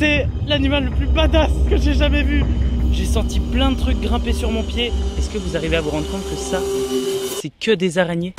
c'est l'animal le plus badass que j'ai jamais vu. J'ai senti plein de trucs grimper sur mon pied. Est-ce que vous arrivez à vous rendre compte que ça, c'est que des araignées?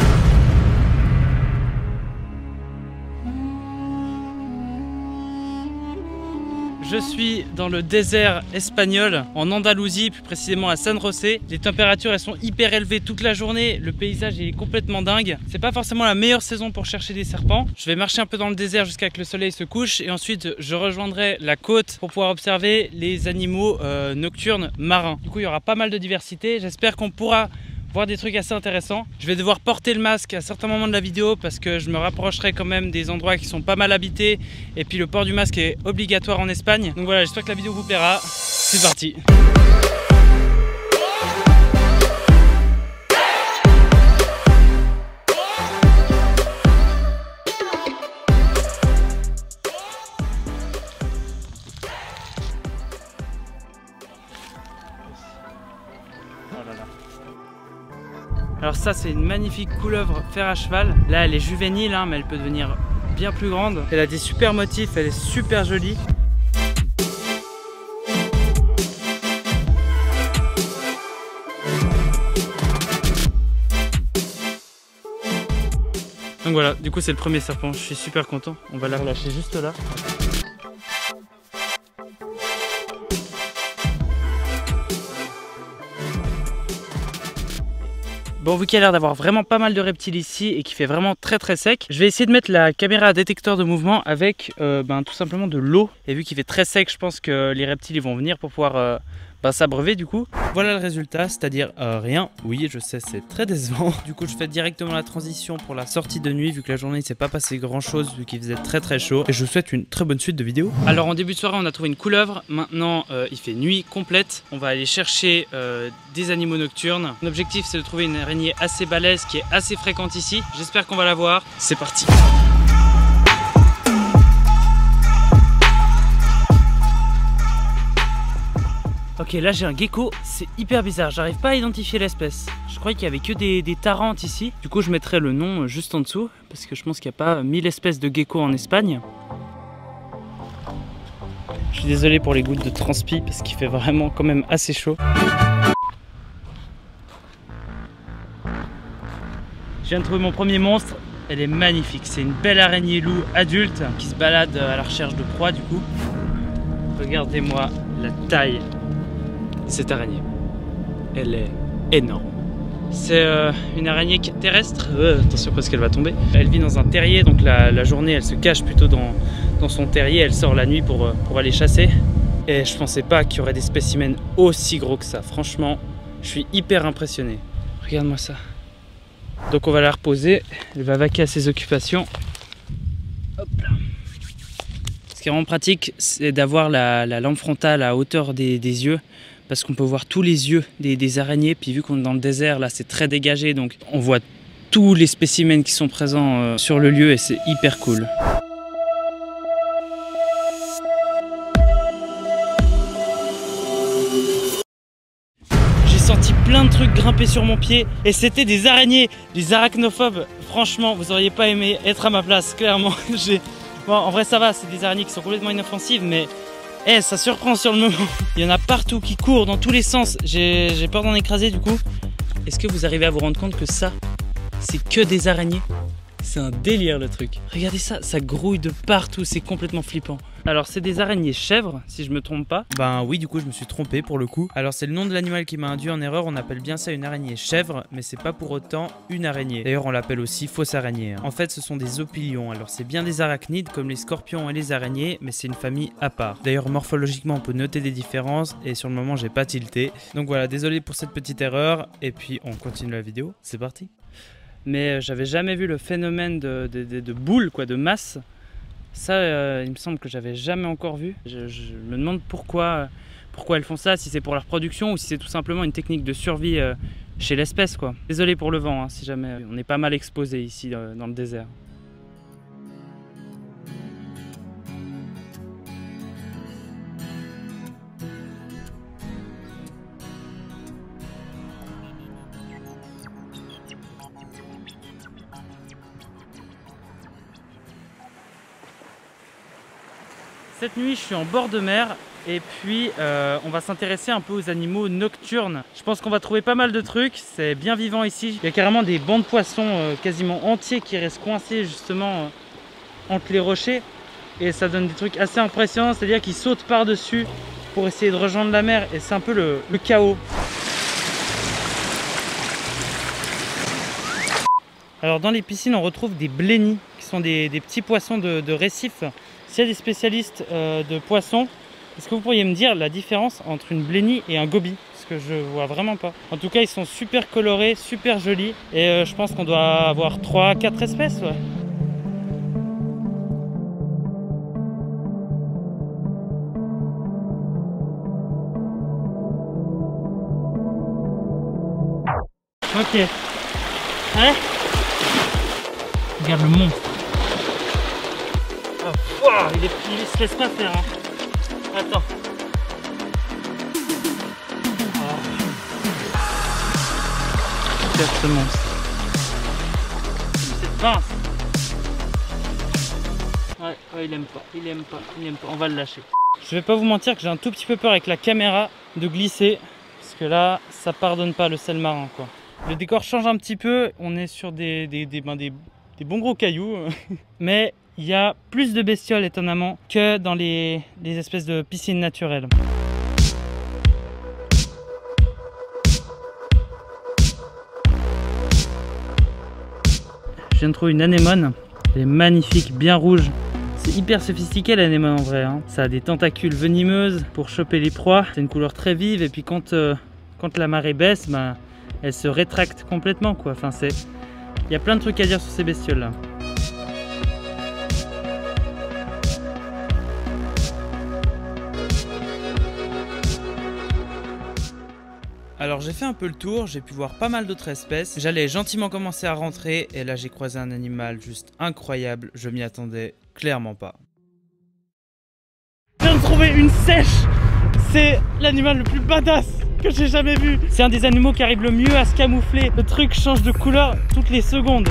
Je suis dans le désert espagnol, en Andalousie, plus précisément à San José. Les températures elles sont hyper élevées toute la journée, le paysage il est complètement dingue. C'est pas forcément la meilleure saison pour chercher des serpents. Je vais marcher un peu dans le désert jusqu'à ce que le soleil se couche et ensuite je rejoindrai la côte pour pouvoir observer les animaux nocturnes marins. Du coup il y aura pas mal de diversité, j'espère qu'on pourra voir des trucs assez intéressants. Je vais devoir porter le masque à certains moments de la vidéo parce que je me rapprocherai quand même des endroits qui sont pas mal habités et puis le port du masque est obligatoire en Espagne. Donc voilà, j'espère que la vidéo vous plaira. C'est parti. Alors ça c'est une magnifique couleuvre fer à cheval. Là elle est juvénile hein, mais elle peut devenir bien plus grande. Elle a des super motifs, elle est super jolie. Donc voilà, du coup c'est le premier serpent, je suis super content. On va la relâcher juste là. Bon, vu qu'il y a l'air d'avoir vraiment pas mal de reptiles ici et qu'il fait vraiment très sec, je vais essayer de mettre la caméra à détecteur de mouvement avec tout simplement de l'eau. Et vu qu'il fait très sec, je pense que les reptiles ils vont venir pour pouvoir s'abreuver du coup. Voilà le résultat, c'est-à-dire rien. Oui, je sais, c'est très décevant. Du coup, je fais directement la transition pour la sortie de nuit vu que la journée il s'est pas passé grand-chose vu qu'il faisait très chaud. Et je vous souhaite une très bonne suite de vidéos. Alors en début de soirée, on a trouvé une couleuvre. Maintenant, il fait nuit complète. On va aller chercher des animaux nocturnes. Mon objectif, c'est de trouver une araignée assez balèze qui est assez fréquente ici. J'espère qu'on va la voir. C'est parti. Ok, là j'ai un gecko, c'est hyper bizarre, j'arrive pas à identifier l'espèce. Je croyais qu'il y avait que des tarentes ici. Du coup je mettrai le nom juste en dessous, parce que je pense qu'il n'y a pas 1000 espèces de geckos en Espagne. Je suis désolé pour les gouttes de transpi, parce qu'il fait vraiment quand même assez chaud. Je viens de trouver mon premier monstre, elle est magnifique. C'est une belle araignée loup adulte qui se balade à la recherche de proie du coup. Regardez-moi la taille. Cette araignée, elle est énorme. C'est une araignée qui est terrestre. Attention parce qu'elle va tomber. Elle vit dans un terrier, donc la journée elle se cache plutôt dans son terrier. Elle sort la nuit pour aller chasser. Et je pensais pas qu'il y aurait des spécimens aussi gros que ça. Franchement, je suis hyper impressionné. Regarde-moi ça. Donc on va la reposer. Elle va vaquer à ses occupations. Hop là. Ce qui est vraiment pratique, c'est d'avoir la lampe frontale à hauteur des yeux. Parce qu'on peut voir tous les yeux des araignées. Puis vu qu'on est dans le désert, là c'est très dégagé. Donc on voit tous les spécimens qui sont présents sur le lieu et c'est hyper cool. J'ai senti plein de trucs grimper sur mon pied. Et c'était des araignées, des arachnophobes. Franchement, vous auriez pas aimé être à ma place, clairement. Bon, en vrai ça va, c'est des araignées qui sont complètement inoffensives. Mais ça surprend sur le moment. Il y en a partout qui courent dans tous les sens. J'ai peur d'en écraser du coup. Est-ce que vous arrivez à vous rendre compte que ça, c'est que des araignées? C'est un délire le truc. Regardez ça, ça grouille de partout, c'est complètement flippant. Alors c'est des araignées chèvres, si je me trompe pas. Ben oui, du coup je me suis trompé pour le coup. Alors c'est le nom de l'animal qui m'a induit en erreur, on appelle bien ça une araignée chèvre, mais c'est pas pour autant une araignée. D'ailleurs on l'appelle aussi fausse araignée. En fait ce sont des opilions, alors c'est bien des arachnides comme les scorpions et les araignées, mais c'est une famille à part. D'ailleurs morphologiquement on peut noter des différences, et sur le moment j'ai pas tilté. Donc voilà, désolé pour cette petite erreur, et puis on continue la vidéo, c'est parti. Mais j'avais jamais vu le phénomène de boules, quoi, de masse. Ça, il me semble que j'avais jamais encore vu. Je me demande pourquoi elles font ça, si c'est pour leur production ou si c'est tout simplement une technique de survie chez l'espèce, quoi. Désolé pour le vent, hein, si jamais on est pas mal exposé ici dans le désert. Cette nuit, je suis en bord de mer et puis on va s'intéresser un peu aux animaux nocturnes. Je pense qu'on va trouver pas mal de trucs, c'est bien vivant ici. Il y a carrément des bancs de poissons quasiment entiers qui restent coincés justement entre les rochers. Et ça donne des trucs assez impressionnants, c'est-à-dire qu'ils sautent par-dessus pour essayer de rejoindre la mer. Et c'est un peu le chaos. Alors dans les piscines, on retrouve des blennies, qui sont des petits poissons de récif. S'il y a des spécialistes de poissons, est-ce que vous pourriez me dire la différence entre une blennie et un goby? Parce que je vois vraiment pas. En tout cas, ils sont super colorés, super jolis. Et je pense qu'on doit avoir 3-4 espèces. Ouais. Ok. Ouais. Regarde le monstre. Oh, wow, il se laisse pas faire. Hein. Attends. Oh. Regarde ce monstre. C'est mince. Ouais, il aime pas. Il aime pas. Il aime pas. On va le lâcher. Je vais pas vous mentir que j'ai un tout petit peu peur avec la caméra de glisser. Parce que là, ça pardonne pas le sel marin, quoi. Le décor change un petit peu. On est sur des bons gros cailloux. Mais il y a plus de bestioles étonnamment que dans les espèces de piscines naturelles. Je viens de trouver une anémone. Elle est magnifique, bien rouge. C'est hyper sophistiqué l'anémone en vrai. Hein. Ça a des tentacules venimeuses pour choper les proies. C'est une couleur très vive et puis quand la marée baisse, bah, elle se rétracte complètement, quoi. Enfin, il y a plein de trucs à dire sur ces bestioles là. Alors j'ai fait un peu le tour, j'ai pu voir pas mal d'autres espèces. J'allais gentiment commencer à rentrer et là j'ai croisé un animal juste incroyable. Je m'y attendais clairement pas. Je viens de trouver une sèche. C'est l'animal le plus badass que j'ai jamais vu. C'est un des animaux qui arrive le mieux à se camoufler. Le truc change de couleur toutes les secondes.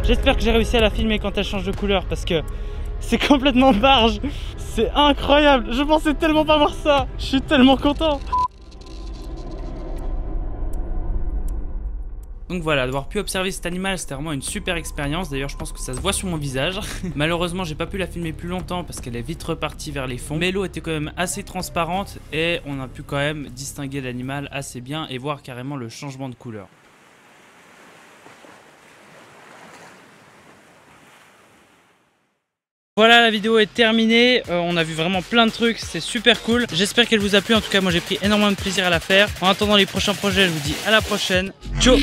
J'espère que j'ai réussi à la filmer quand elle change de couleur parce que c'est complètement barge. C'est incroyable. Je pensais tellement pas voir ça. Je suis tellement content. Donc voilà, d'avoir pu observer cet animal, c'était vraiment une super expérience. D'ailleurs, je pense que ça se voit sur mon visage. Malheureusement, j'ai pas pu la filmer plus longtemps parce qu'elle est vite repartie vers les fonds. Mais l'eau était quand même assez transparente et on a pu quand même distinguer l'animal assez bien et voir carrément le changement de couleur. Voilà, la vidéo est terminée, on a vu vraiment plein de trucs, c'est super cool. J'espère qu'elle vous a plu, en tout cas moi j'ai pris énormément de plaisir à la faire. En attendant les prochains projets, je vous dis à la prochaine. Ciao.